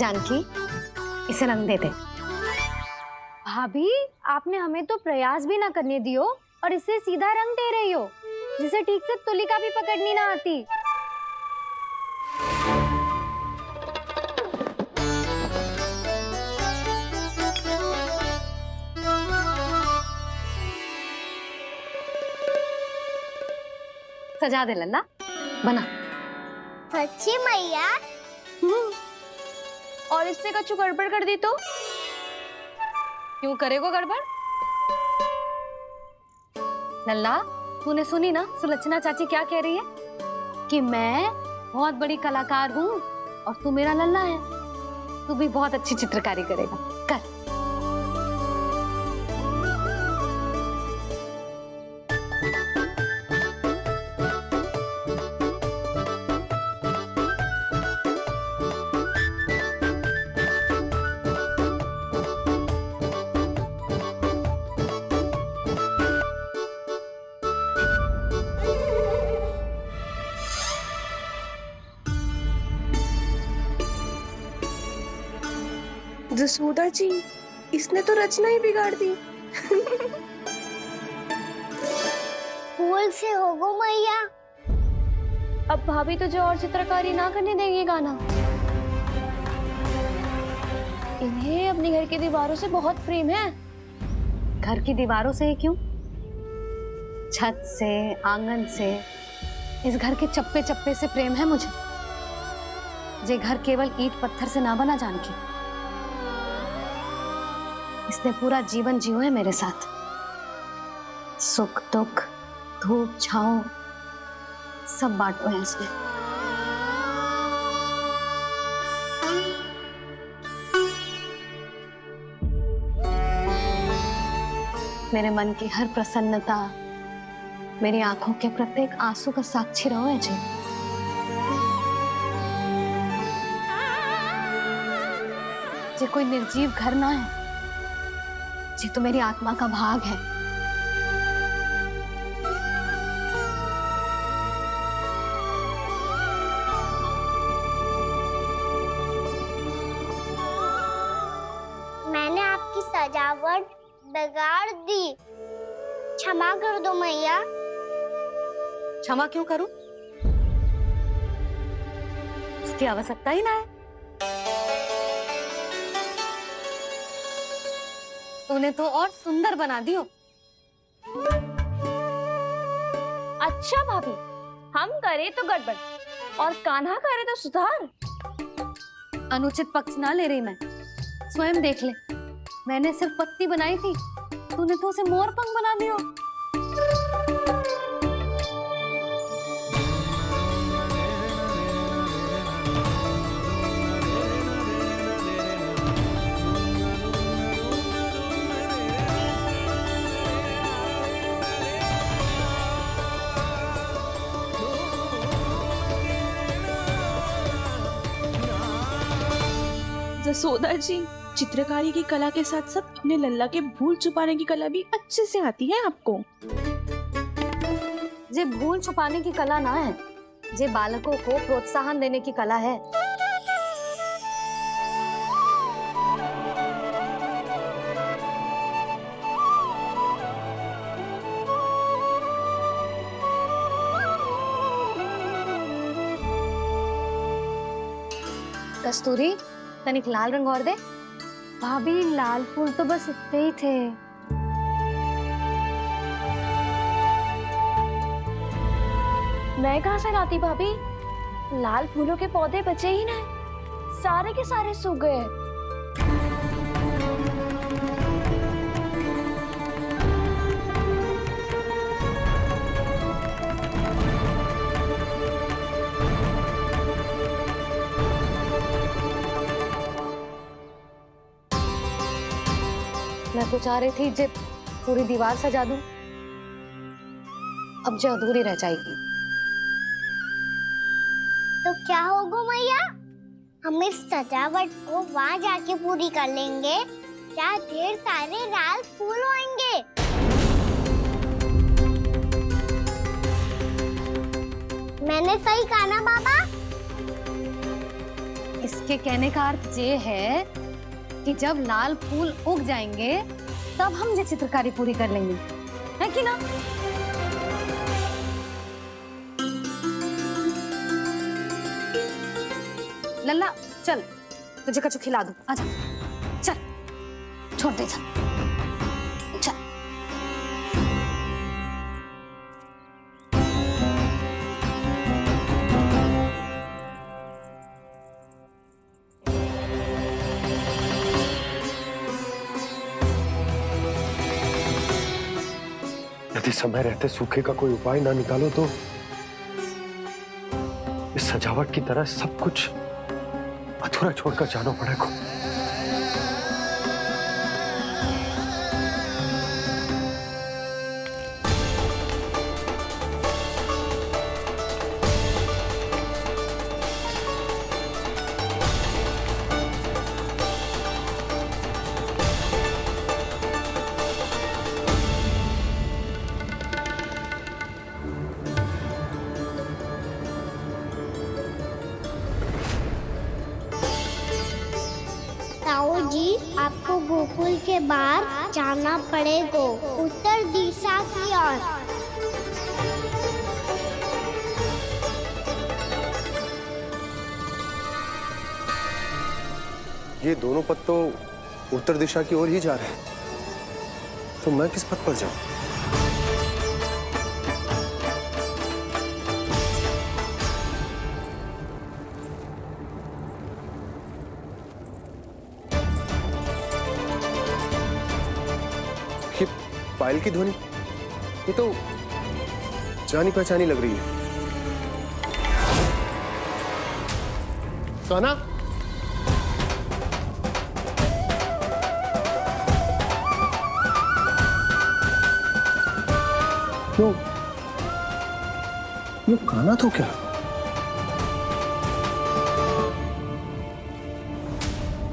जानकी, इसे रंग दे दे। भाभी, आपने हमें तो प्रयास भी ना करने दियो और इसे सीधा रंग दे रही हो, जिसे ठीक से तुलिका भी पकड़नी ना आती। सजा दे लल्ला, बना। सच्ची मैया? और इसने कछु गड़बड़ कर दी तो? क्यों करेगो गड़बड़? लल्ला, तूने सुनी ना सुलक्षणा चाची क्या कह रही है? कि मैं बहुत बड़ी कलाकार हूँ और तू मेरा लल्ला है। तू भी बहुत अच्छी चित्रकारी करेगा, कर। जसोदा जी, इसने तो रचना ही बिगाड़ दी। फूल से होगो मैया। अब भाभी तुझे और चित्रकारी ना करने देंगी गाना। इन्हें अपने घर की दीवारों से बहुत प्रेम है। घर की दीवारों से क्यों? छत से, आंगन से, इस घर के चप्पे चप्पे से प्रेम है मुझे। ये घर केवल ईंट पत्थर से ना बना जानकी। इसने पूरा जीवन जियो है मेरे साथ। सुख दुख, धूप छांव सब बांटो है इसने। मेरे मन की हर प्रसन्नता, मेरी आंखों के प्रत्येक आंसू का साक्षी रहो है जी। ये कोई निर्जीव घर ना है, ये तो मेरी आत्मा का भाग है। मैंने आपकी सजावट बिगाड़ दी, क्षमा कर दो मैया। क्षमा क्यों करूं? इसकी आवश्यकता ही ना है। तूने तो और सुंदर बना दियो। अच्छा भाभी, हम करे तो गड़बड़ और कान्हा करे तो सुधार। अनुचित पक्ष ना ले रही मैं, स्वयं देख ले। मैंने सिर्फ पत्ती बनाई थी, तूने तो उसे मोर पंख बना दियो। जसोदा जी, चित्रकारी की कला के साथ साथ अपने लल्ला के भूल छुपाने की कला भी अच्छे से आती है आपको। ये भूल छुपाने की कला ना है, ये बालकों को प्रोत्साहन देने की कला है। कस्तूरी, तनिक लाल रंग और दे। भाभी, लाल फूल तो बस इतने ही थे। मैं कहाँ से लाती भाभी? लाल फूलों के पौधे बचे ही नहीं, सारे के सारे सूख गए। मैं तो चाह रही थी जे पूरी दीवार सजा दूं, अब जो अधूरी रह जाएगी। तो क्या होगा मैया? हम इस सजावट को वहाँ जाके पूरी कर लेंगे, जहाँ ढेर सारे लाल फूल होंगे। मैंने सही कहा ना बाबा? इसके कहने का अर्थ ये है कि जब लाल फूल उग जाएंगे तब हम ये चित्रकारी पूरी कर लेंगे, है कि ना? लल्ला चल, तुझे कछु खिला दूं, आजा, चल, छोड़ दे, चल, चल। यदि समय रहते सूखे का कोई उपाय ना निकालो तो इस सजावट की तरह सब कुछ अधूरा छोड़कर जाना पड़ेगा। ताऊ जी, आपको गोकुल के बाहर जाना पड़ेगा, उत्तर दिशा की ओर। ये दोनों पथ तो उत्तर दिशा की ओर ही जा रहे हैं, तो मैं किस पथ पर जाऊं? ये पायल की ध्वनि, ये तो जानी पहचानी लग रही है। कान्हा, क्यों? ये कान्हा तो क्या?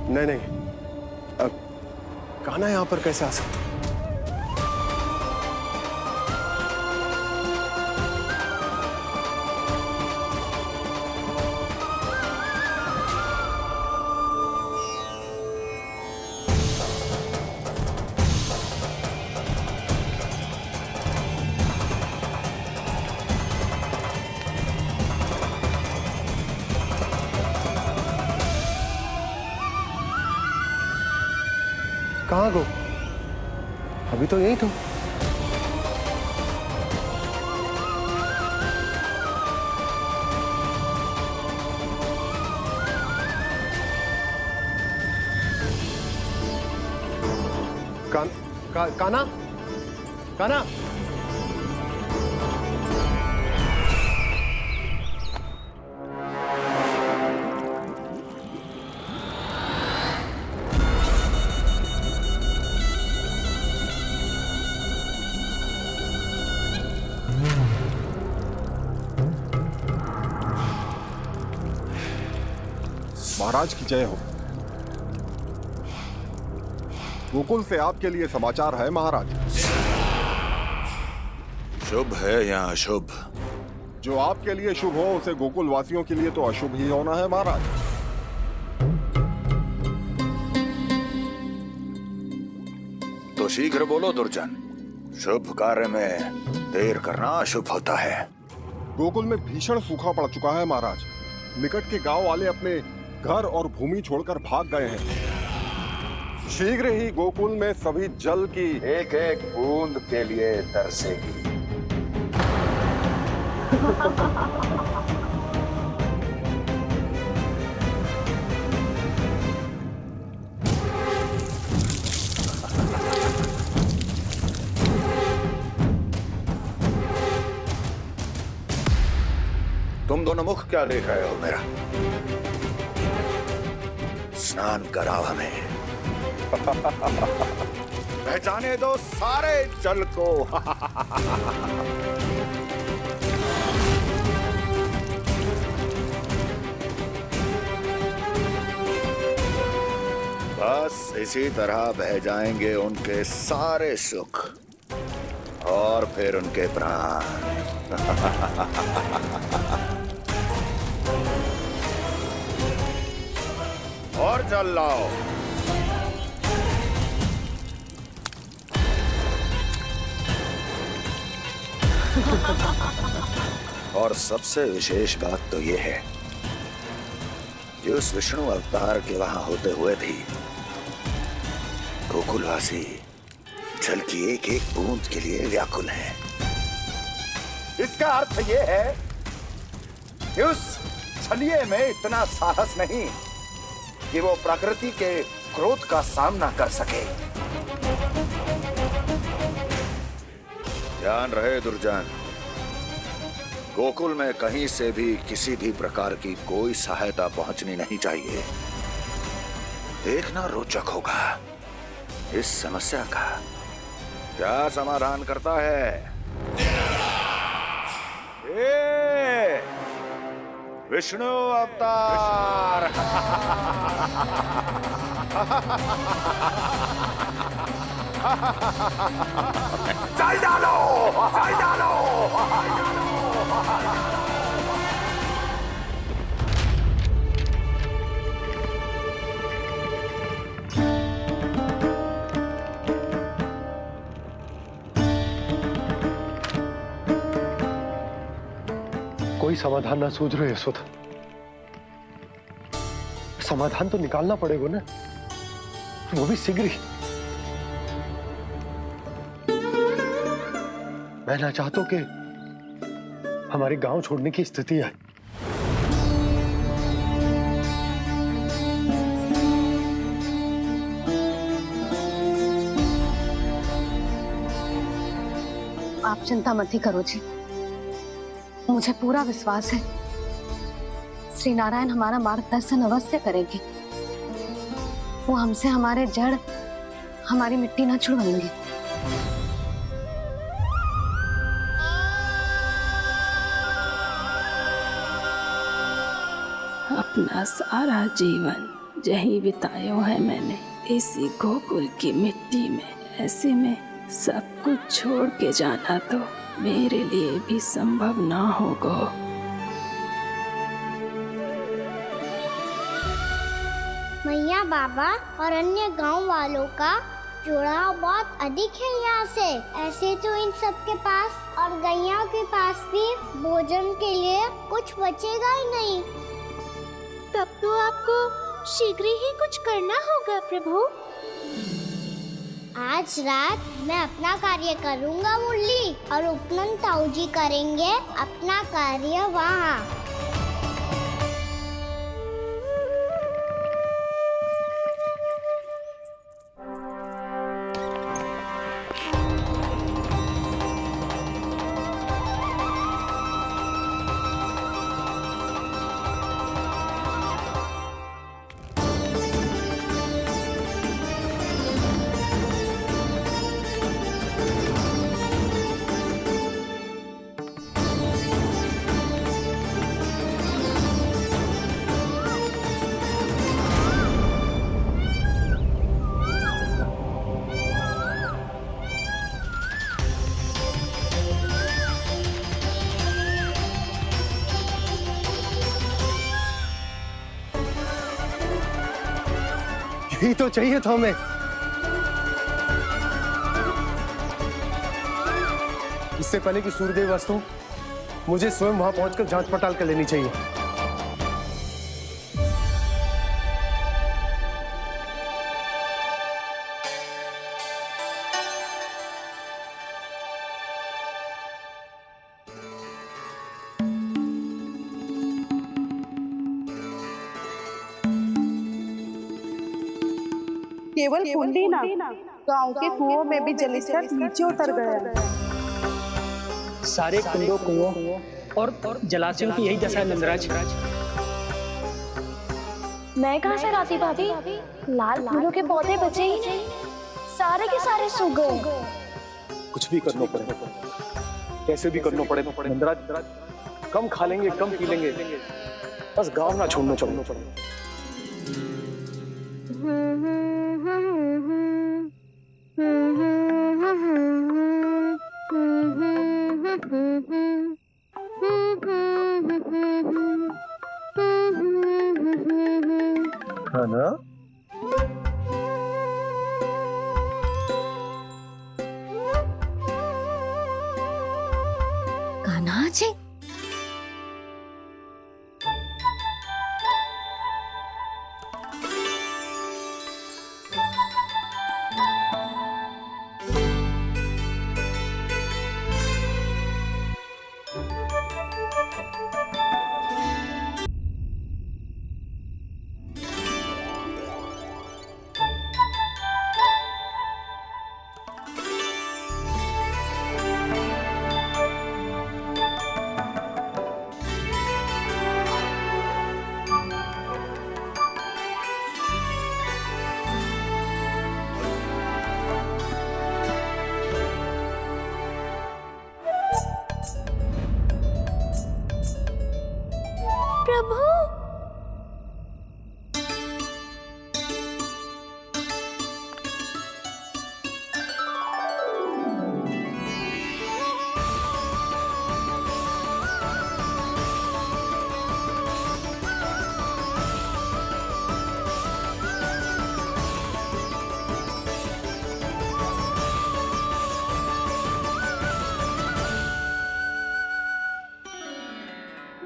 नहीं नहीं, अब कान्हा यहां पर कैसे आ सकता? कहाँ गो? अभी तो यही तुम। कान्हा, कान्हा, महाराज की जय हो। गोकुल से आपके लिए समाचार है महाराज। शुभ है या अशुभ? जो आपके लिए शुभ हो उसे गोकुल वासियों के लिए तो अशुभ ही होना है महाराज। तो शीघ्र बोलो दुर्जन, शुभ कार्य में देर करना अशुभ होता है। गोकुल में भीषण सूखा पड़ चुका है महाराज। निकट के गांव वाले अपने घर और भूमि छोड़कर भाग गए हैं। शीघ्र ही गोकुल में सभी जल की एक एक बूंद के लिए तरसेगी। तुम दोनों मुख क्या देख रहे हो मेरा? स्नान कराओ हमें। पहचाने दो सारे जल को। बस इसी तरह बह जाएंगे उनके सारे सुख और फिर उनके प्राण। जल लाओ। और सबसे विशेष बात तो यह है कि उस विष्णु अवतार के वहां होते हुए भी गोकुलवासी जल की एक एक बूंद के लिए व्याकुल हैं। इसका अर्थ यह है कि उस छलिए में इतना साहस नहीं कि वो प्रकृति के क्रोध का सामना कर सके। ध्यान रहे दुर्जन, गोकुल में कहीं से भी किसी भी प्रकार की कोई सहायता पहुंचनी नहीं चाहिए। देखना रोचक होगा इस समस्या का क्या समाधान करता है। ए, विष्णु अवतार। जल डालो, जल डालो। कोई समाधान ना सूझ रहे यशोदा। समाधान तो निकालना पड़ेगा ना, वो भी शीघ्र ही। मैं ना चाहता कि हमारे गांव छोड़ने की स्थिति आए। आप चिंता मत ही करो जी, मुझे पूरा विश्वास है श्री नारायण हमारा मार्गदर्शन अवश्य करेंगे। वो हमसे हमारे जड़, हमारी मिट्टी ना छुड़वाएंगे। अपना सारा जीवन यही बितायो है मैंने, इसी गोकुल की मिट्टी में। ऐसे में सब कुछ छोड़ के जाना तो मेरे लिए भी संभव ना होगा। मैया बाबा और अन्य गांव वालों का जुड़ाव बहुत अधिक है यहाँ से। ऐसे तो इन सब के पास और गैया के पास भी भोजन के लिए कुछ बचेगा ही नहीं। तब तो आपको शीघ्र ही कुछ करना होगा प्रभु। आज रात मैं अपना कार्य करूँगा मुरली, और उपनंद ताऊ जी करेंगे अपना कार्य वहाँ। यही तो चाहिए था हमें। इससे पहले कि सूर्यदेव वस्तु, मुझे स्वयं वहां पहुंचकर जांच पड़ताल कर लेनी चाहिए। केवल कुंडी ना, गांव के कुओं में भी जलस्तर नीचे उतर गया। सारे कुंडों, कुओं और जलाशयों की यही दशा है नंदराज। मैं कहाँ से लाती भाभी? लाल फूलों के पौधे बचे ही नहीं, सारे के सारे सूख गए। कुछ भी करना पड़ेगा, कैसे भी करना पड़ेगा नंदराज। कम खा लेंगे, कम पी लेंगे, बस गांव ना छोड़ना चाहिए। है ना? प्रभु।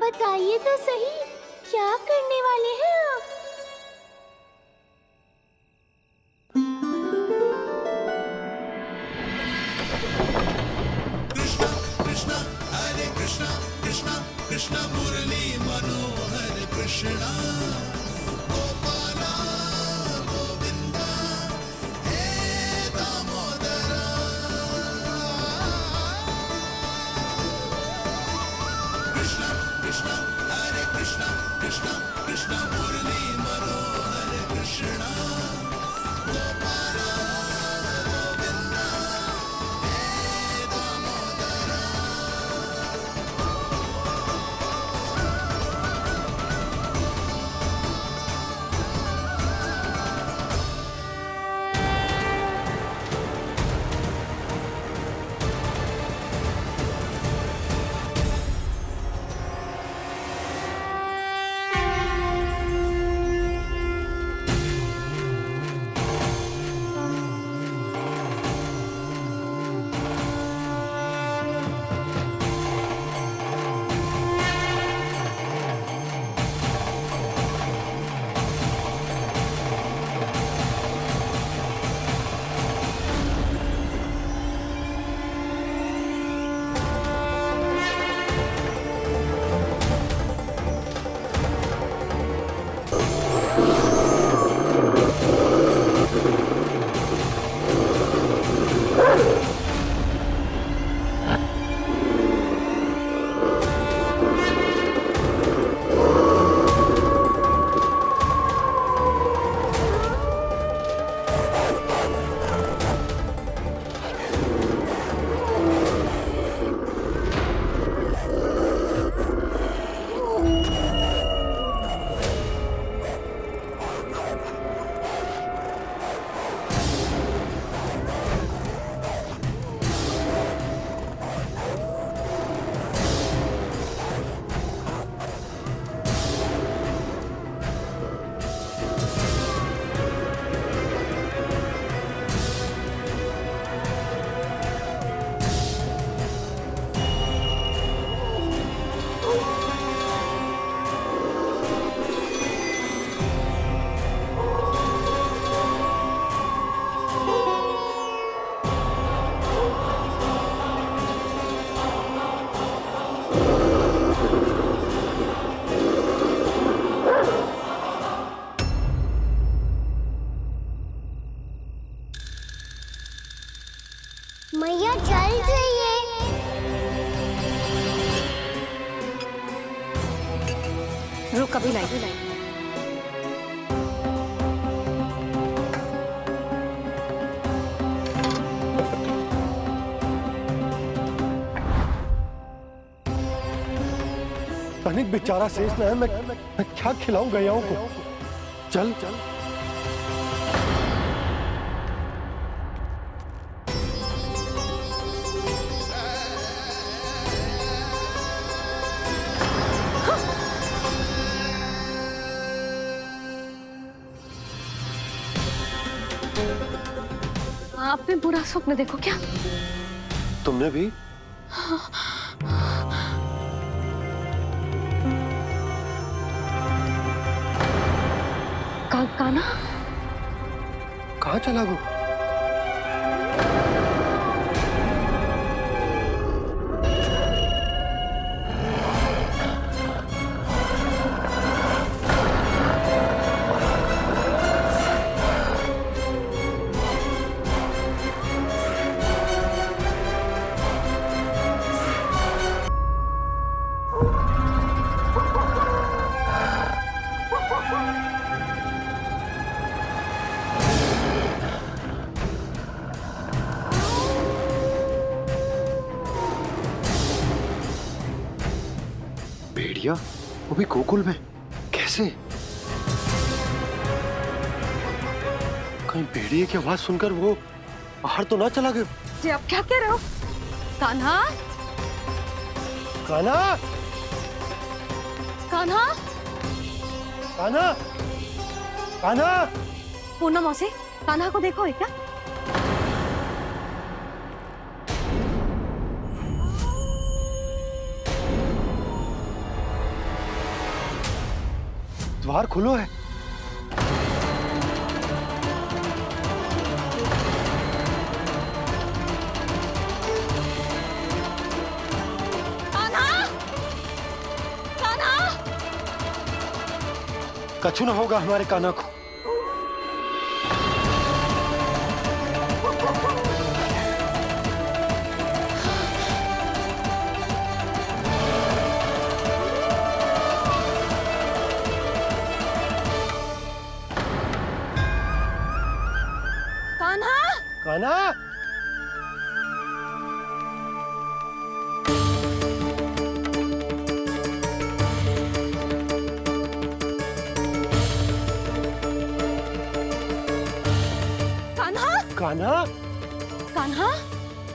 बताइए तो सही, क्या करने वाले हैं आप? मैया चल जाइए। रुक, अभी लाई। तनिक बेचारा शेष न है, मैं क्या खिलाऊं गैयाओं को। चल चल। आपने बुरा स्वप्न देखो क्या? तुमने भी? काना कहाँ चला गो? वो भी गोकुल में? कैसे? कहीं भेड़िए की आवाज सुनकर वो बाहर तो ना चला गया? जी आप क्या कह रहे हो? कान्हा, कान्हा, कान्हा, कान्हा, कान्हा! पूनम मौसी, कान्हा को देखो है क्या? द्वार खुलो है। कछु ना होगा हमारे कान्हा को। कान्हा, कान्हा! कान्हा, कान्हा,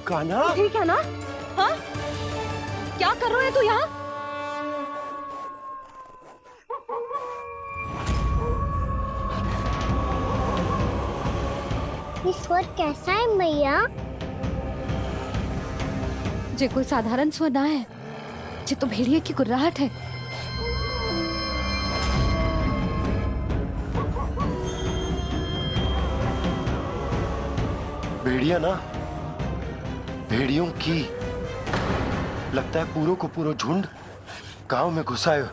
कान्हा! ठीक है ना? हाँ? क्या कर रहे हो तू यहाँ? ये स्वर कैसा है मैया? जे कोई साधारण स्वर ना है, जे तो भेड़िए की गुर्राहट है। भेड़िया ना, भेड़ियों की। लगता है पूरो को पूरो झुंड गांव में घुसा है।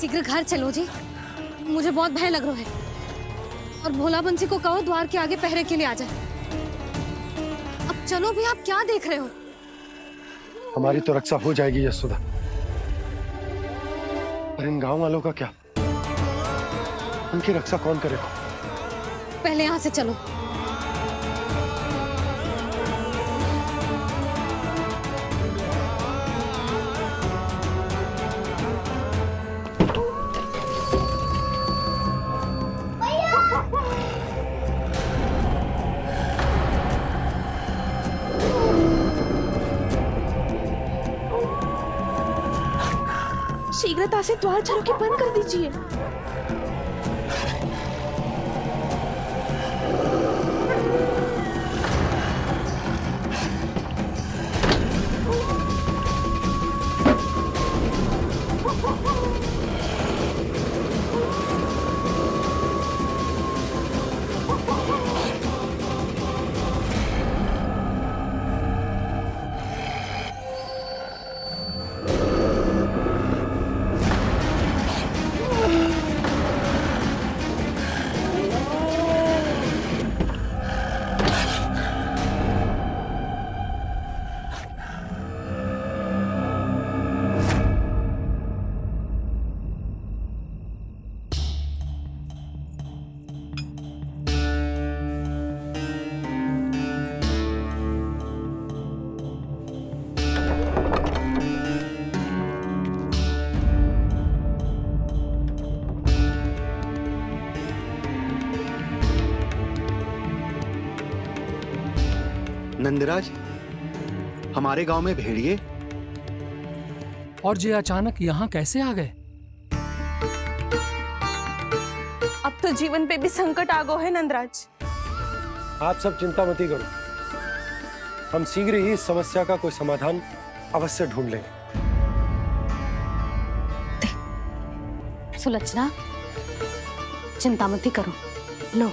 शीघ्र घर चलो जी, मुझे बहुत भय लग रहा है। और भोला बंसी को कहो द्वार के आगे पहरे के लिए आ जाए। अब चलो भी, आप क्या देख रहे हो? हमारी तो रक्षा हो जाएगी यशोदा, पर इन गांव वालों का क्या? उनकी रक्षा कौन करेगा? पहले यहाँ से चलो। शीघ्रता से द्वार झरोखे बंद कर दीजिए। नंदराज, हमारे गांव में भेड़िए? और ये अचानक यहाँ कैसे आ गए? अब तो जीवन पे भी संकट आ गो है नंदराज। आप सब चिंता मत करो, हम शीघ्र ही इस समस्या का कोई समाधान अवश्य ढूंढ लेंगे। सुलक्षणा, चिंता मत करो, लो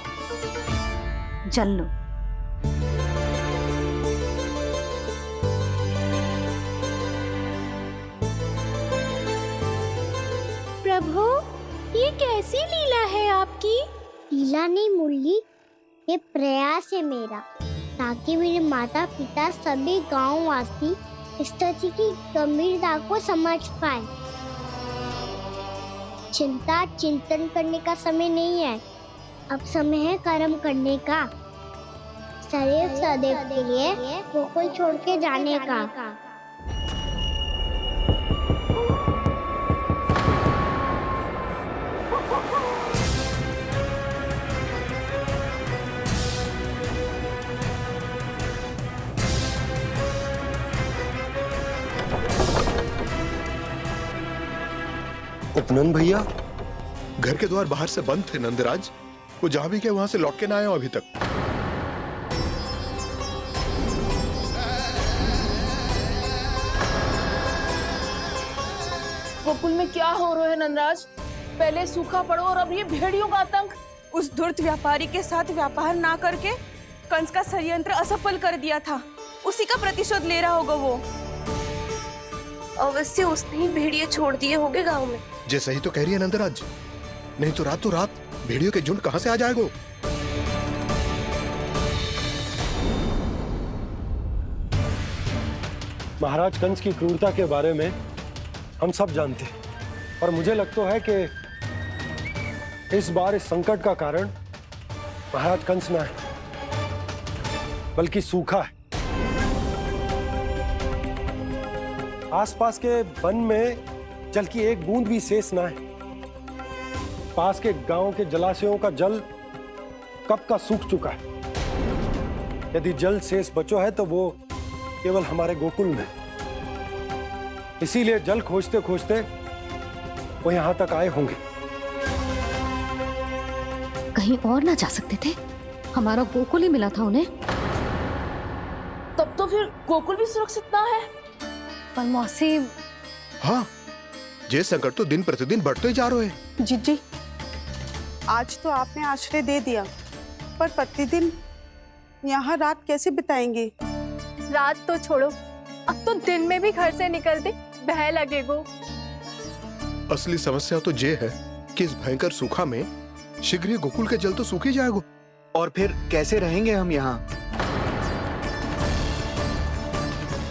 जल लो। प्रभु, ये कैसी लीला है आपकी? लीला नहीं मुरली, ये प्रयास है मेरा, ताकि मेरे माता पिता सभी गांव वासी स्थिति की गंभीरता को समझ पाए। चिंता चिंतन करने का समय नहीं है, अब समय है कर्म करने का, सदैव सदैव के लिए गोकुल छोड़ के जाने का। उपनंद भैया, घर के द्वार बाहर से बंद थे नंदराज। वो जहां भी गए वहां से लौट के ना आए हो अभी तक। गोकुल में क्या हो रहा है नंदराज? पहले सूखा पड़ो और अब ये भेड़ियों का आतंक। उस धूर्त व्यापारी के साथ व्यापार ना करके कंस का षड्यंत्र असफल कर दिया था, उसी का प्रतिशोध ले रहा होगा वो। अवश्य उसने ही भेड़िए छोड़ दिए होंगे गांव में। जैसा ही तो कह रही है नंदराज, नहीं तो रात भेड़ियों के झुंड कहां से आ जाएगा? महाराज कंस की क्रूरता के बारे में हम सब जानते हैं, और मुझे लगता है कि इस बार इस संकट का कारण महाराज कंस ना है, बल्कि सूखा है। आसपास के वन में जल की एक बूंद भी शेष ना है। पास के गांव के जलाशयों का जल कब का सूख चुका है। यदि जल शेष बचो है तो वो केवल हमारे गोकुल में। इसीलिए जल खोजते खोजते वो यहां तक आए होंगे। कहीं और ना जा सकते थे? हमारा गोकुल ही मिला था उन्हें। तब तो फिर गोकुल भी सुरक्षित ना है। पर मौसी, हाँ, ये संकट तो दिन प्रतिदिन बढ़ते ही जा रहे हैं। जीजी, आज तो आपने आश्रय दे दिया, पर प्रतिदिन यहाँ रात कैसे बिताएंगे? रात तो छोड़ो, अब तो दिन में भी घर से निकलते भय लगेगो। असली समस्या तो ये है कि इस भयंकर सूखा में शीघ्र ही गोकुल के जल तो सूख ही जाएगा। और फिर कैसे रहेंगे हम यहाँ?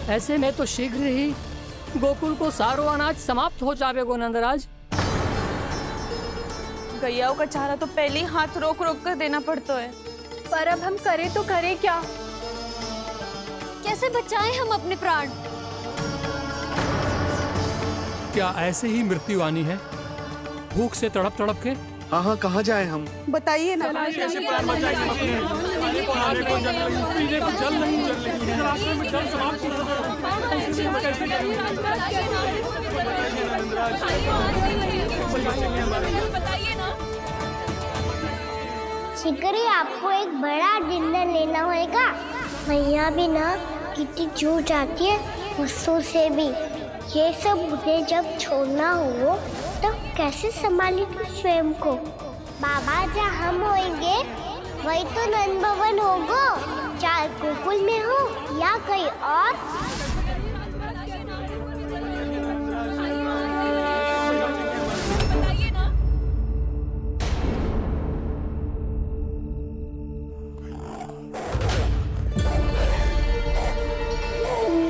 ऐसे में तो शीघ्र ही गोकुल को सारो अनाज समाप्त हो जाएगा नंदराज। गैयाओं का चारा तो पहले ही हाथ रोक रोक कर देना पड़ता है। पर अब हम करें तो करें क्या? कैसे बचाएं हम अपने प्राण? क्या ऐसे ही मृत्यु आनी है, भूख से तड़प तड़प के? हाँ, कहाँ जाएं हम? बताइए ना। शीघ्र ही आपको एक बड़ा डिनर लेना होगा। मैया भी ना कितनी जूझ जाती है गुस्सों से भी। ये सब उन्हें जब छोड़ना हो तो कैसे संभाली तू स्वयं को? बाबा जहाँ हम होंगे वही तो नंद भवन होगा, चाहे गोकुल में हो या कहीं और।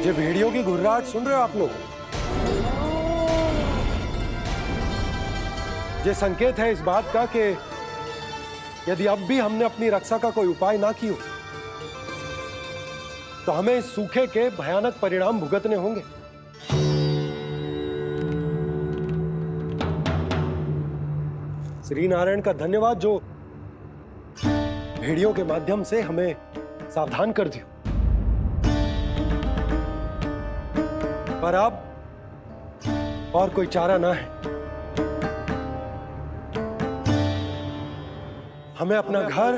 ये भेड़ियों की घुर्राहट सुन रहे हो आप लोग? ये संकेत है इस बात का कि यदि अब भी हमने अपनी रक्षा का कोई उपाय ना किया तो हमें इस सूखे के भयानक परिणाम भुगतने होंगे। श्री नारायण का धन्यवाद जो भेड़ियों के माध्यम से हमें सावधान कर दिया। पर अब और कोई चारा ना है। हमें अपना घर,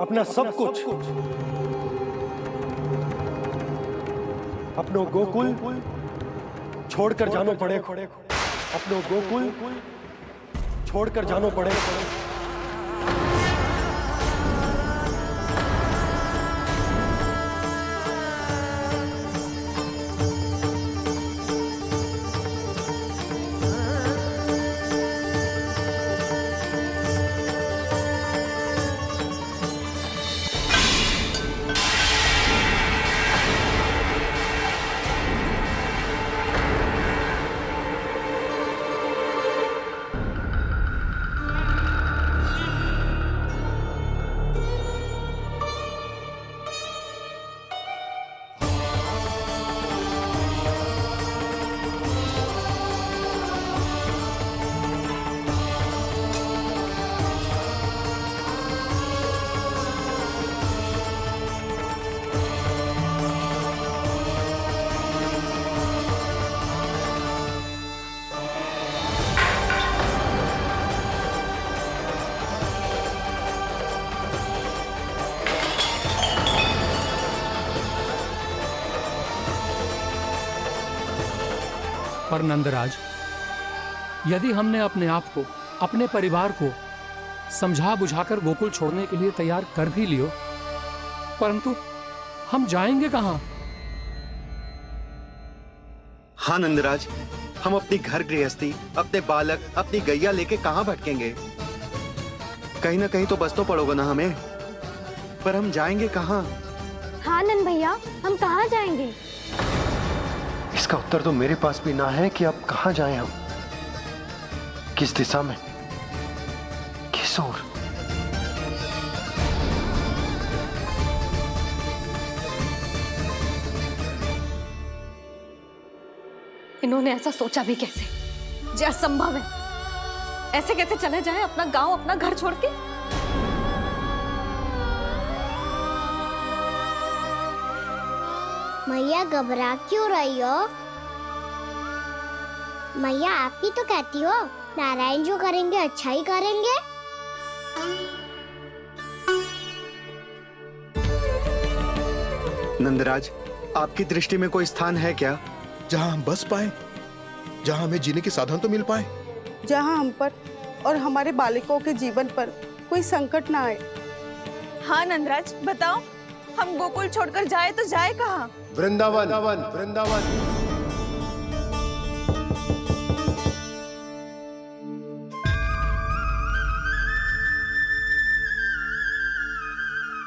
अपना सब कुछ, अपनो गोकुल छोड़कर जानो पड़ेगा। अपनो गोकुल छोड़कर जानो पड़ेगा। पर नंदराज, यदि हमने अपने आप को, अपने परिवार को समझा बुझाकर गोकुल छोड़ने के लिए तैयार कर भी लियो, परंतु हम जाएंगे कहां? हाँ नंदराज, हम अपनी घर गृहस्थी, अपने बालक, अपनी गैया लेके कहाँ भटकेंगे? कहीं ना कहीं तो बस तो पड़ोगे ना हमें, पर हम जाएंगे कहाँ? हाँ नंद भैया, हम कहाँ जाएंगे? इसका उत्तर तो मेरे पास भी ना है कि अब कहाँ जाएं हम, किस दिशा में, किस ओर। इन्होंने ऐसा सोचा भी कैसे? जो असंभव है। ऐसे कैसे चले जाएं अपना गांव, अपना घर छोड़ के? मैया घबरा क्यों रही हो? मैया आप ही तो कहती हो नारायण जो करेंगे अच्छा ही करेंगे। नंदराज, आपकी दृष्टि में कोई स्थान है क्या जहां हम बस पाए, जहां हमें जीने के साधन तो मिल पाए, जहाँ हम पर और हमारे बालकों के जीवन पर कोई संकट ना आए? हाँ नंदराज, बताओ, हम गोकुल छोड़कर जाए तो जाए कहाँ? वृंदावन, वृंदावन।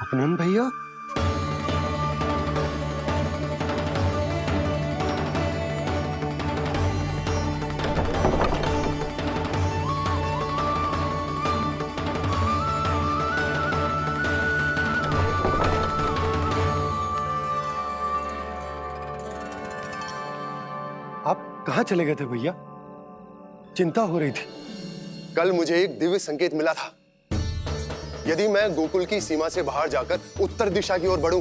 अपनन भैया, आप कहाँ चले गए थे भैया? चिंता हो रही थी। कल मुझे एक दिव्य संकेत मिला था। यदि मैं गोकुल की सीमा से बाहर जाकर उत्तर दिशा की ओर बढ़ूं,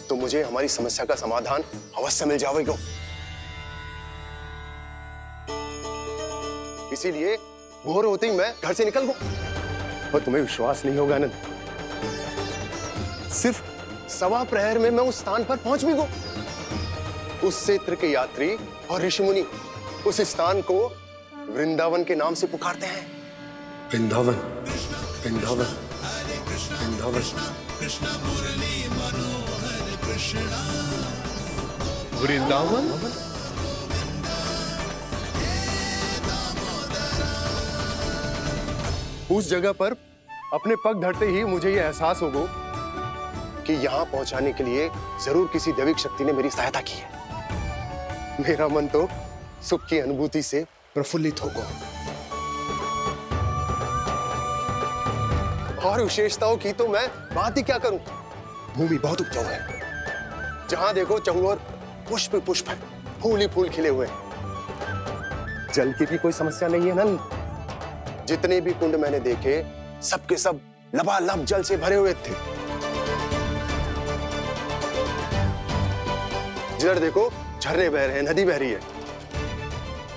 तो मुझे हमारी समस्या का समाधान अवश्य मिल जाएगा। इसीलिए भोर होते ही मैं घर से निकल गया। और तुम्हें विश्वास नहीं होगा आनंद, सिर्फ 1.25 प्रहर में मैं उस स्थान पर पहुंच भी गया। उस क्षेत्र के यात्री और ऋषि मुनि उस स्थान को वृंदावन के नाम से पुकारते हैं। वृंदावन, वृंदावन, वृंदावन। वृंदावन। उस जगह पर अपने पग धरते ही मुझे यह एहसास होगा कि यहाँ पहुंचाने के लिए जरूर किसी दैविक शक्ति ने मेरी सहायता की है। मेरा मन तो सुख की अनुभूति से प्रफुल्लित होगा। और विशेषताओं की तो मैं बात ही क्या करूं। भूमि बहुत उपजाऊ है, जहां देखो चहुओर पुष्प पुष्प है, फूल ही फूल खिले हुए हैं। जल की भी कोई समस्या नहीं है नंद। जितने भी कुंड मैंने देखे, सबके सब लबालब जल से भरे हुए थे। जिधर देखो झरने बह रहे हैं, नदी बह रही है।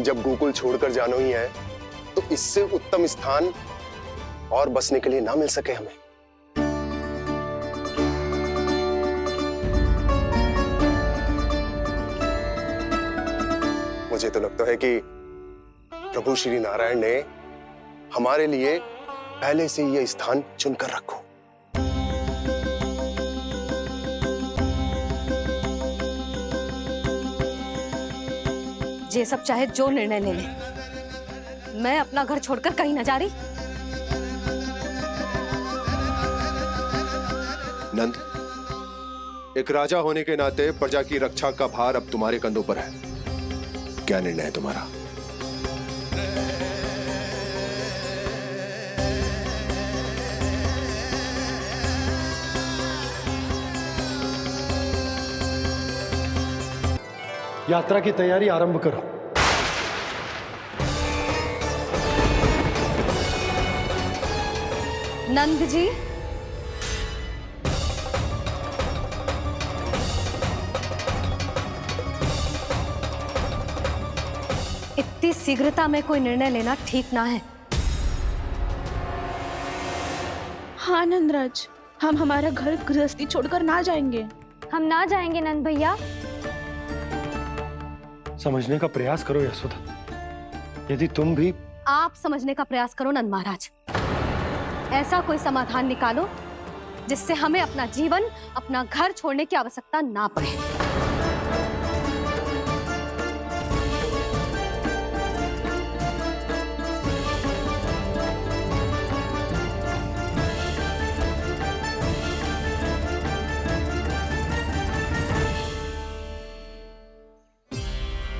जब गोकुल छोड़कर जाना ही है, तो इससे उत्तम स्थान और बसने के लिए ना मिल सके हमें। मुझे तो लगता है कि प्रभु श्री नारायण ने हमारे लिए पहले से यह स्थान चुनकर रखो। ये सब चाहे जो निर्णय ले ले, मैं अपना घर छोड़कर कहीं न जा रही। नंद, एक राजा होने के नाते प्रजा की रक्षा का भार अब तुम्हारे कंधों पर है। क्या निर्णय है तुम्हारा? यात्रा की तैयारी आरंभ करो। नंद जी, इतनी शीघ्रता में कोई निर्णय लेना ठीक ना है। हाँ नंदराज, हम हमारा घर गृहस्थी छोड़कर ना जाएंगे। हम ना जाएंगे नंद भैया। समझने का प्रयास करो यशोदा। यदि तुम भी आप समझने का प्रयास करो नंद महाराज। ऐसा कोई समाधान निकालो जिससे हमें अपना जीवन, अपना घर छोड़ने की आवश्यकता ना पड़े।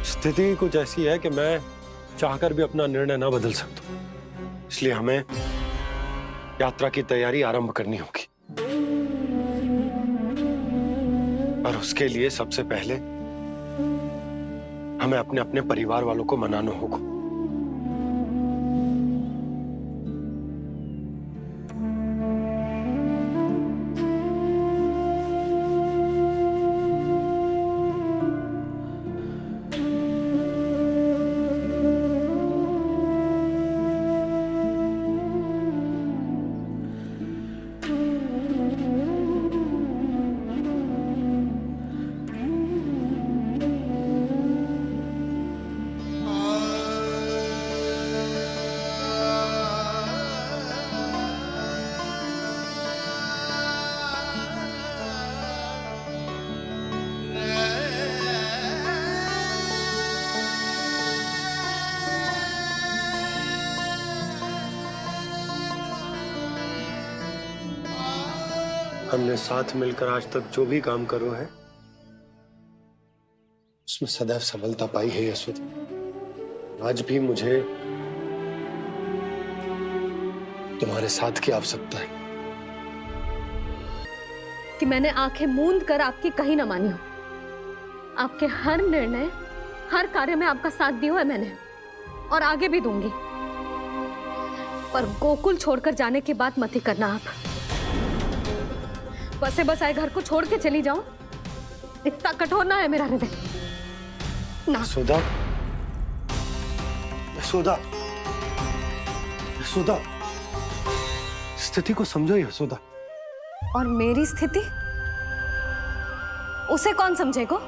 स्थिति कुछ ऐसी है कि मैं चाहकर भी अपना निर्णय ना बदल सकता, इसलिए हमें यात्रा की तैयारी आरंभ करनी होगी। और उसके लिए सबसे पहले हमें अपने अपने परिवार वालों को मनाना होगा। हमने साथ मिलकर आज तक जो भी काम करो है उसमें सदैव सफलता पाई है यशोदा। आज भी मुझे तुम्हारे साथ की आवश्यकता है। कि मैंने आंखें मूंद कर आपकी कहीं न मानी हो। आपके हर निर्णय, हर कार्य में आपका साथ दिया है मैंने, और आगे भी दूंगी। पर गोकुल छोड़कर जाने की बात मत ही करना आप। बसे बसाए घर को छोड़ के चली जाऊं, इतना कठोर ना है मेरा हृदय ना। यशोदा, यशोदा, यशोदा, स्थिति को समझो यशोदा। और मेरी स्थिति उसे कौन समझेगा?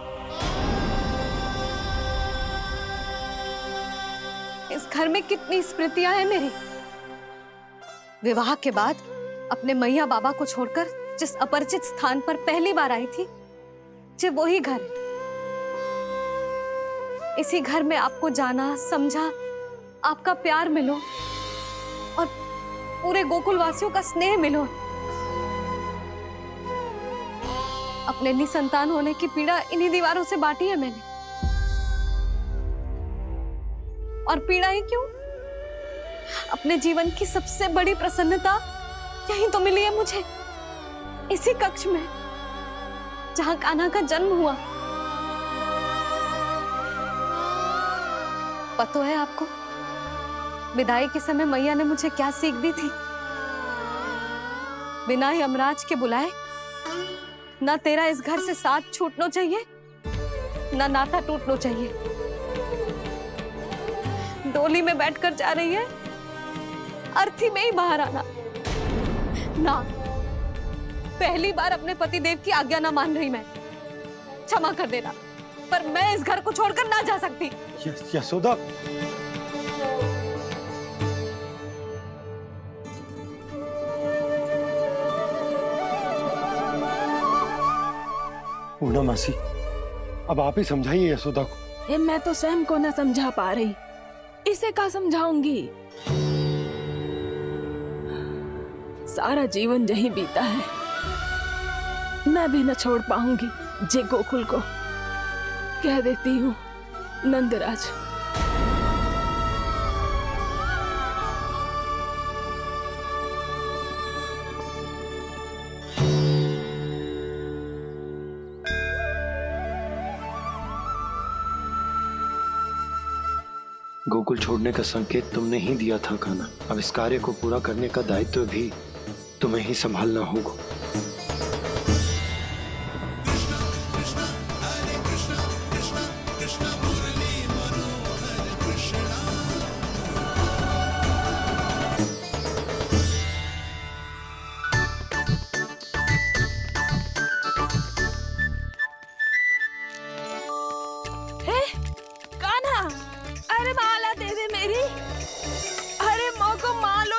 इस घर में कितनी स्मृतियां हैं मेरी। विवाह के बाद अपने मैया बाबा को छोड़कर जिस अपरिचित स्थान पर पहली बार आई थी, जो वही घर है। इसी घर में आपको जाना, समझा, आपका प्यार मिलो और पूरे गोकुल वासियों का स्नेह मिलो। अपने निसंतान होने की पीड़ा इन्हीं दीवारों से बांटी है मैंने। और पीड़ा ही क्यों? अपने जीवन की सबसे बड़ी प्रसन्नता यही तो मिली है मुझे, इसी कक्ष में जहां कान्हा का जन्म हुआ। पता है आपको विदाई के समय मैया ने मुझे क्या सीख दी थी? बिना यमराज के बुलाए ना तेरा इस घर से साथ छूटना चाहिए, ना नाता टूटना चाहिए। डोली में बैठकर जा रही है, अर्थी में ही बाहर आना ना। पहली बार अपने पति देव की आज्ञा ना मान रही मैं, क्षमा कर देना, पर मैं इस घर को छोड़कर ना जा सकती। यशोदा, पूर्णा मासी, अब आप ही समझाइए यशोदा को। ये मैं तो स्वयं को न समझा पा रही, इसे क्या समझाऊंगी? सारा जीवन यही बीता है, मैं भी न छोड़ पाऊंगी। जे गोकुल को कह देती हूँ नंदराज। गोकुल छोड़ने का संकेत तुमने ही दिया था कान्हा। अब इस कार्य को पूरा करने का दायित्व भी तुम्हें ही संभालना होगा।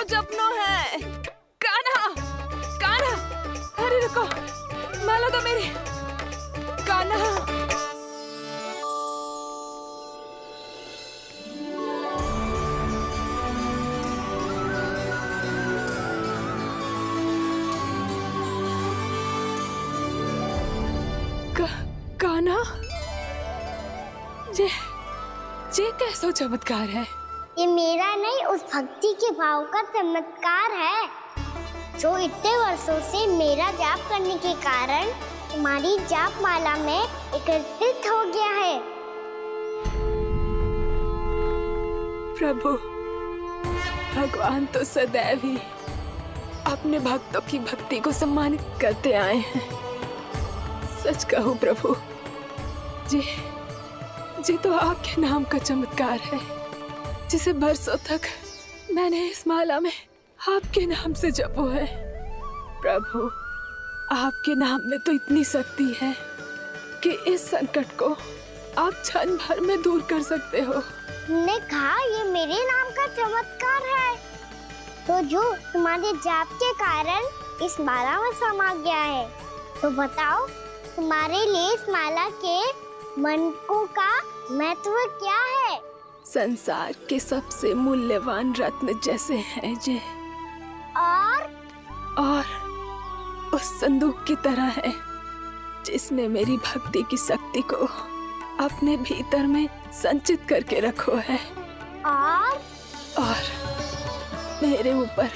सच अपनों है। कान्हा, कान्हा, अरे रुको, माला तो मेरी। कान्हा, कान्हा, ये कैसा चमत्कार है? ये मेरा नहीं, उस भक्ति के भाव का चमत्कार है जो इतने वर्षों से मेरा जाप करने के कारण तुम्हारी जाप माला में एकत्रित हो गया है। प्रभु, भगवान तो सदैव ही अपने भक्तों की भक्ति को सम्मानित करते आए हैं। सच कहूं प्रभु, जी तो आपके नाम का चमत्कार है, जिसे बरसों तक मैंने इस माला में आपके नाम से जपो है। प्रभु, आपके नाम में तो इतनी शक्ति है कि इस संकट को आप क्षण भर में दूर कर सकते हो। तुमने कहा ये मेरे नाम का चमत्कार है, तो जो तुम्हारे जाप के कारण इस माला में समा गया है, तो बताओ तुम्हारे लिए इस माला के मनकों का महत्व क्या है? संसार के सबसे मूल्यवान रत्न जैसे हैं जे, और उस संदूक की तरह है जिसने मेरी भक्ति की शक्ति को अपने भीतर में संचित करके रखो है, और मेरे ऊपर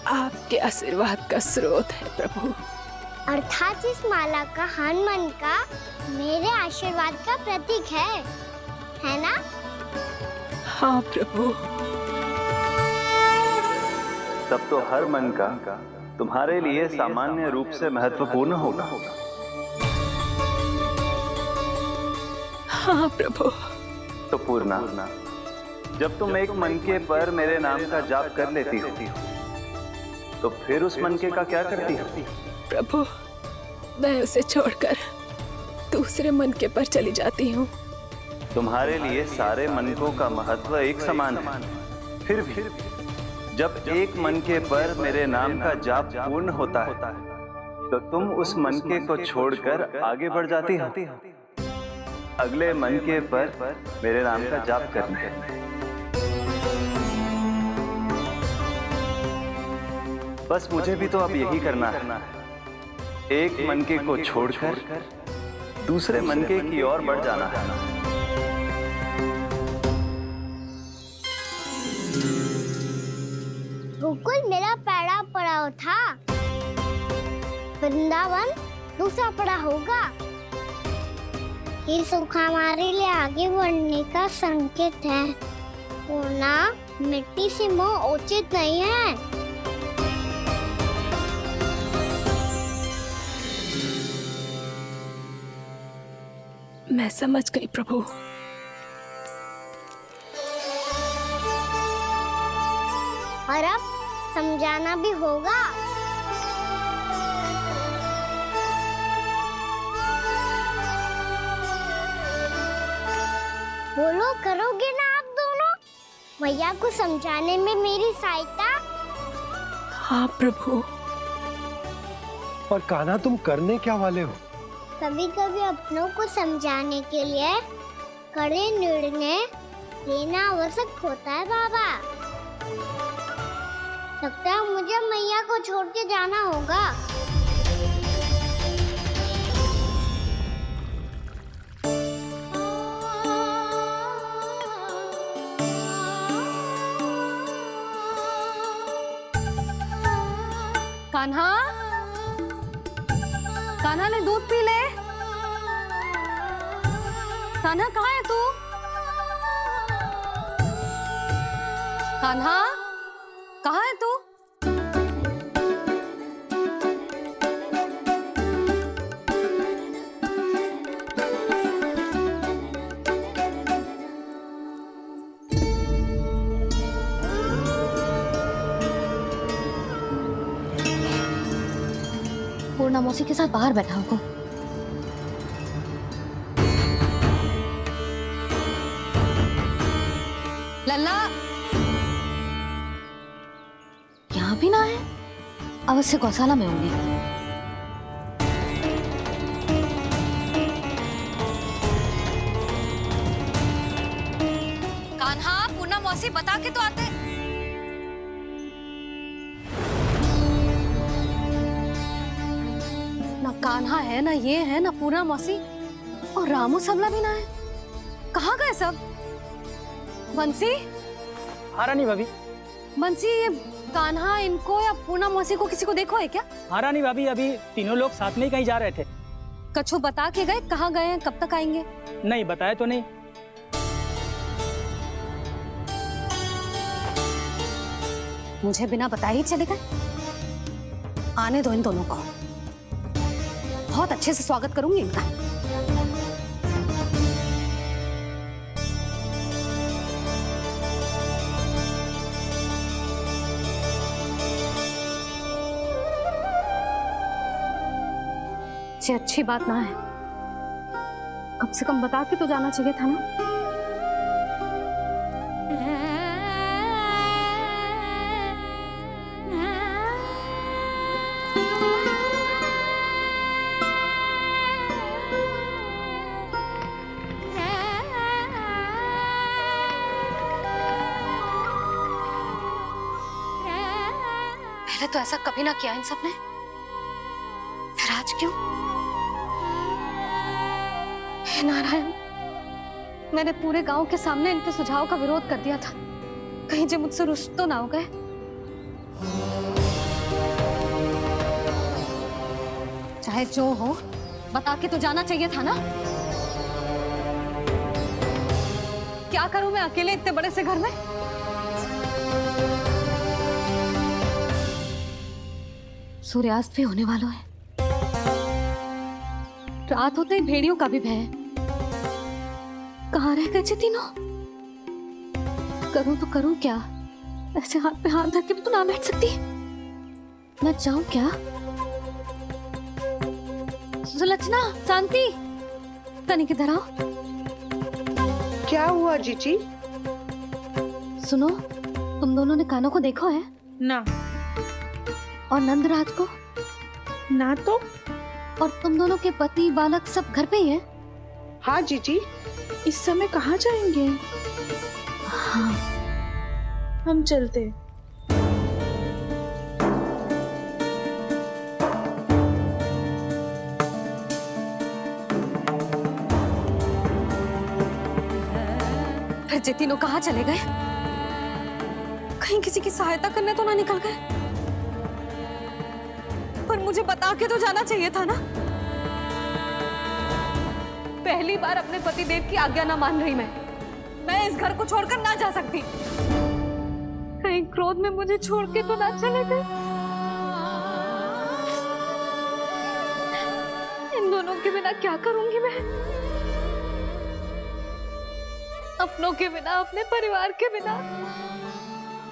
आपके आशीर्वाद का स्रोत है प्रभु। अर्थात इस माला का हनुमान का मेरे आशीर्वाद का प्रतीक है ना? हाँ प्रभु। तब तो हर मन का तुम्हारे लिए सामान्य रूप से महत्वपूर्ण होगा। हाँ प्रभु। तो पूर्णा, जब तुम एक मनके पर मेरे नाम का जाप कर लेती हो, तो फिर उस मनके का क्या करती हो? प्रभु, मैं उसे छोड़कर दूसरे मनके पर चली जाती हूँ। तुम्हारे लिए सारे मनकों का महत्व एक समान है। फिर भी जब एक मनके पर मेरे नाम का जाप पूर्ण होता है, तो तुम उस मनके को छोड़कर आगे बढ़ जाती हो अगले मनके पर मेरे नाम का जाप करने। बस मुझे भी तो अब यही करना है, एक मनके को छोड़कर दूसरे मनके की ओर बढ़ जाना है। गोकुल मेरा पहला पड़ाव था, वृंदावन दूसरा पड़ा होगा। ये सुख हमारे लिए आगे बढ़ने का संकेत है, पूर्णा, मिट्टी से मोह उचित नहीं है। मैं समझ गई प्रभु। और अब समझाना भी होगा। बोलो, करोगे ना आप दोनों? भैया को समझाने में मेरी सहायता? हाँ प्रभु। पर कान्हा, तुम करने क्या वाले हो? कभी कभी अपनों को समझाने के लिए कड़े निर्णय लेना आवश्यक होता है बाबा। लगता है मुझे मैया को छोड़ के जाना होगा। कान्हा, कान्हा ने दूध पी ले। कान्हा कहाँ है तू? कान्हा, कहाँ है तू? पूर्णा मौसी के साथ बाहर बैठा होगा। लल्ला, यहाँ भी ना है। अवश्य गौशाला में होंगे। कान्हा, पूनम मौसी बता के तो आते। ना कान्हा है, ना ये है, ना पूनम मौसी, और रामू सबला भी ना है। कहाँ गए सब? बंसी? हाँ रानी भाभी। बंसी, ये कान्हा इनको या पूनम मौसी को किसी को देखो है क्या? हाँ रानी भाभी, अभी तीनों लोग साथ में ही कहीं जा रहे थे। कछु बता के गए कहाँ गए हैं, कब तक आएंगे? नहीं बताया तो नहीं। मुझे बिना बताए ही चले गए। आने दो इन दोनों को, बहुत अच्छे से स्वागत करूंगी इनका। ये अच्छी बात ना है, कम से कम बता के तो जाना चाहिए था ना। पहले तो ऐसा कभी ना किया इन सब ने, फिर आज क्यों? हे नारायण, मैंने पूरे गांव के सामने इनके सुझाव का विरोध कर दिया था, कहीं जो मुझसे रुष्ट तो ना हो गए। चाहे जो हो, बता के तो जाना चाहिए था ना। क्या करूं मैं अकेले इतने बड़े से घर में? सूर्यास्त भी होने वाला है, रात होते ही भेड़ियों का भी भय है। कहाँ रह गए तीनों? करूं तो करूं क्या? ऐसे हाथ पे हाथ धर के भी तो ना बैठ सकती। मैं जाऊं क्या? सुलक्षणा, शांति, तनिक इधर आओ। क्या हुआ जीजी? सुनो, तुम दोनों ने कानों को देखो है? ना। और नंदराज को? ना तो। और तुम दोनों के पति बालक सब घर पे ही हैं? हाँ जीजी। इस समय कहाँ जाएंगे? हाँ, हम चलते। फिर जे तीनों कहाँ चले गए? कहीं किसी की सहायता करने तो ना निकल गए? पर मुझे बता के तो जाना चाहिए था ना। पहली बार अपने पतिदेव की आज्ञा ना मान रही मैं इस घर को छोड़कर ना जा सकती। कहीं क्रोध में मुझे छोड़ के तो ना चले गए। इन दोनों के बिना क्या करूंगी मैं? अपनों के बिना, अपने परिवार के बिना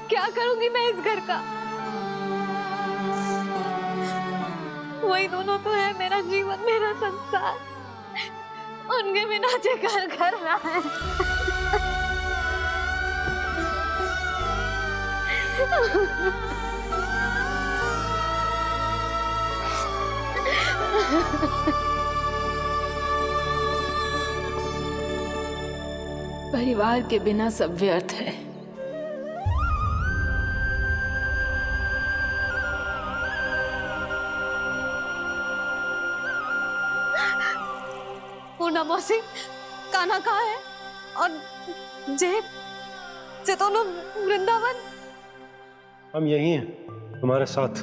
क्या करूंगी मैं इस घर का? वही दोनों तो है मेरा जीवन, मेरा संसार। उनके बिना जे घर घर रहा है। परिवार के बिना सब व्यर्थ है। पूनम मौसी, कान्हा कहाँ है? और जे दोनों वृंदावन? हम यही हैं, तुम्हारे साथ।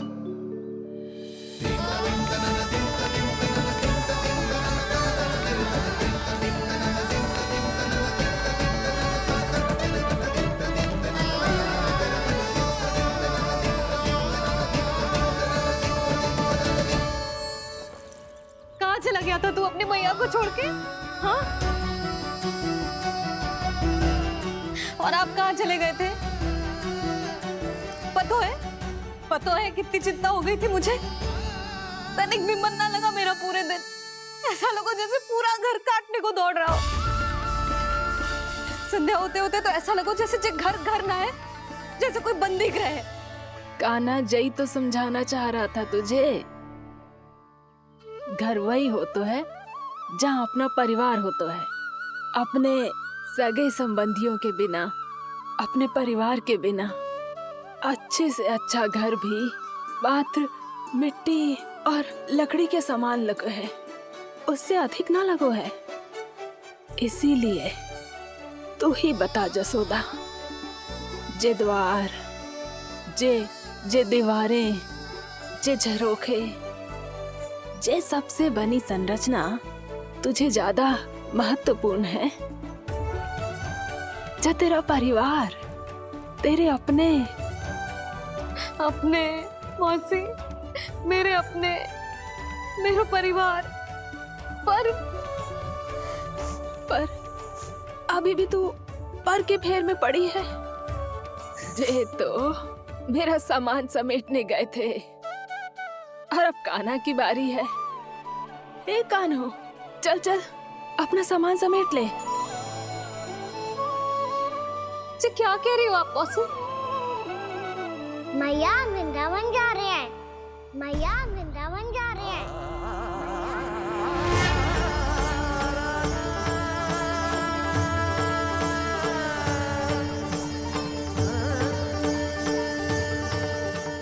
कहाँ चला गया था तू अपनी मैया को छोड़ के? हाँ? और आप कहाँ चले गए थे? पता है कितनी चिंता हो गई थी मुझे। तनिक भी मन ना लगा मेरा पूरे दिन। ऐसा लगा जैसे पूरा घर काटने को दौड़ रहा हो। संध्या होते होते तो ऐसा लगा जैसे घर घर ना है, जैसे कोई बंदी गृह है। कान्हा जई तो समझाना चाह रहा था तुझे। घर वही हो तो है जहाँ अपना परिवार हो तो है। अपने सगे संबंधियों के बिना, अपने परिवार के बिना अच्छे से अच्छा घर भी मात्र मिट्टी और लकड़ी के समान लगो है, उससे अधिक ना लगो है। इसीलिए तू ही बता जसोदा, जे द्वार, जे दीवारें, जे झरोखे, जे सबसे बनी संरचना तुझे ज्यादा महत्वपूर्ण है? जा तेरा परिवार, तेरे अपने मौसी, मेरा परिवार, पर अभी भी तू पर के फेर में पड़ी है। जे तो मेरा सामान समेटने गए थे और अब कान्हा की बारी है। हे कान्हो, चल चल अपना सामान समेट ले। क्या कह रही हो आप मौसी? मैया वृंदावन जा रहे हैं, मैया वृंदावन जा रहे हैं।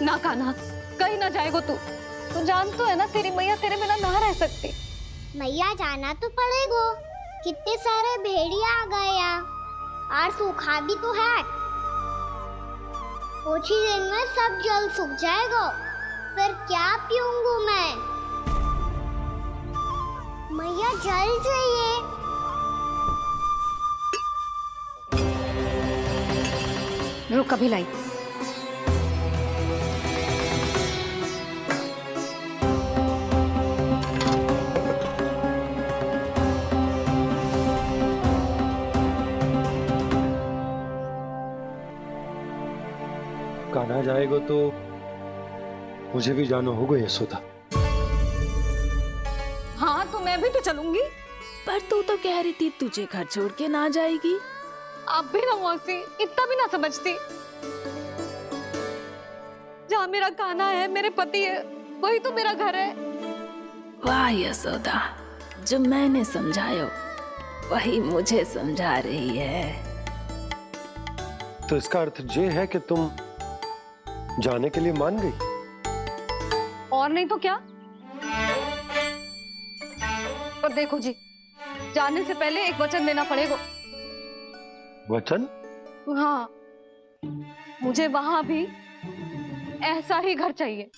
ना कान्हा, कहीं ना जाएगो तू जान तो है ना तेरी मैया तेरे बिना ना रह सकती। मैया जाना तो पड़ेगा, कितने सारे भेड़िया आ गए यहाँ और सूखा भी तो है। कुछ ही दिन में सब जल सूख जाएगा, फिर क्या पीऊंगा मैं? मैया जल चाहिए। रुक, कभी लाई। कान्हा जाएगा तो मुझे भी जाना होगा यशोदा। हाँ तो मैं भी तो चलूंगी। पर तू तो कह रही थी तुझे घर छोड़ के ना जाएगी। आप भी ना मौसी, इतना भी ना समझती। जहाँ मेरा कान्हा है, मेरे पति है, वही तो मेरा घर है। वाह यशोदा, जो मैंने समझायो वही मुझे समझा रही है। तो इसका अर्थ ये है कि तुम जाने के लिए मान गई? और नहीं तो क्या। पर देखो जी, जाने से पहले एक वचन देना पड़ेगा। वचन? हाँ, मुझे वहां भी ऐसा ही घर चाहिए।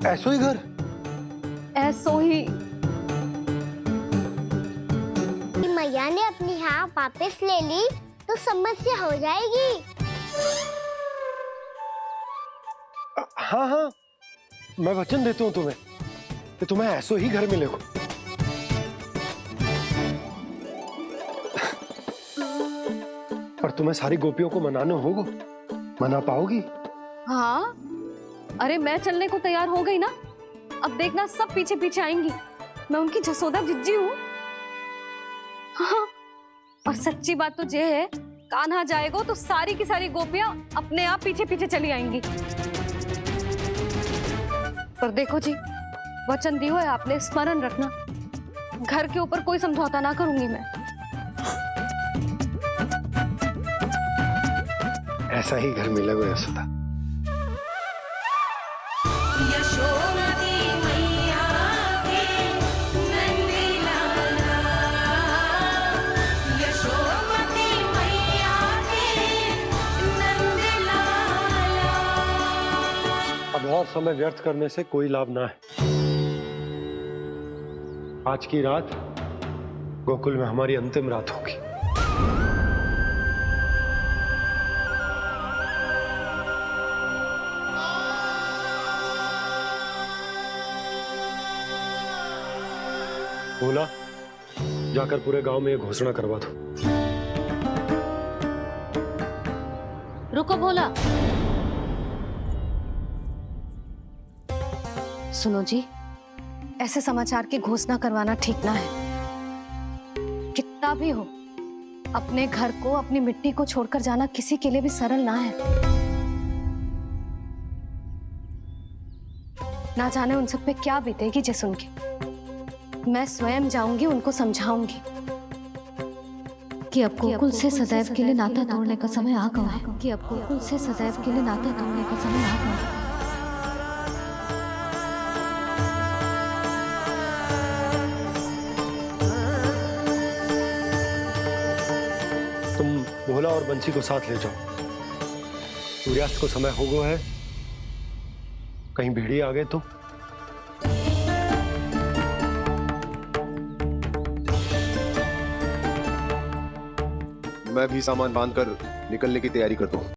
ऐसो ही घर? ऐसो ही। मैया ने अपनी हाँ वापस ले ली तो समस्या हो जाएगी। हाँ हाँ, मैं वचन देता हूँ तुम्हें कि तुम्हें ऐसो ही घर मिलेगा। पर तुम्हें सारी गोपियों को मनाना होगा। मना पाओगी? हाँ, अरे मैं चलने को तैयार हो गई ना। अब देखना सब पीछे पीछे आएंगी। मैं उनकी जसोदा जिज्जी हूँ। हाँ, और सच्ची बात तो ये है, कान्हा जाएगा तो सारी की सारी गोपियां अपने आप पीछे पीछे चली आएंगी। पर देखो जी, वचन दियो है आपने, स्मरण रखना। घर के ऊपर कोई समझौता ना करूंगी मैं। ऐसा ही घर मिलेगा यशोदा। अब और समय व्यर्थ करने से कोई लाभ ना है। आज की रात गोकुल में हमारी अंतिम रात होगी। बोला, जाकर पूरे गांव में ये घोषणा करवा दो। रुको भोला। सुनो जी, ऐसे समाचार की घोषणा करवाना ठीक ना है। कितना भी हो, अपने घर को, अपनी मिट्टी को छोड़कर जाना किसी के लिए भी सरल ना है। ना जाने उन सब पे क्या बीतेगी जे सुन के। मैं स्वयं जाऊंगी, उनको समझाऊंगी कि अब गोकुल से सदैव के लिए नाता तोड़ने का समय आ गया है। कि अब गोकुल से सदैव के लिए नाता तोड़ने का समय आ गया है। तुम भोला और बंसी को साथ ले जाओ। सूर्यास्त को समय हो गया है, कहीं भेड़िए आ गए तो। मैं भी सामान बांधकर निकलने की तैयारी करता हूँ।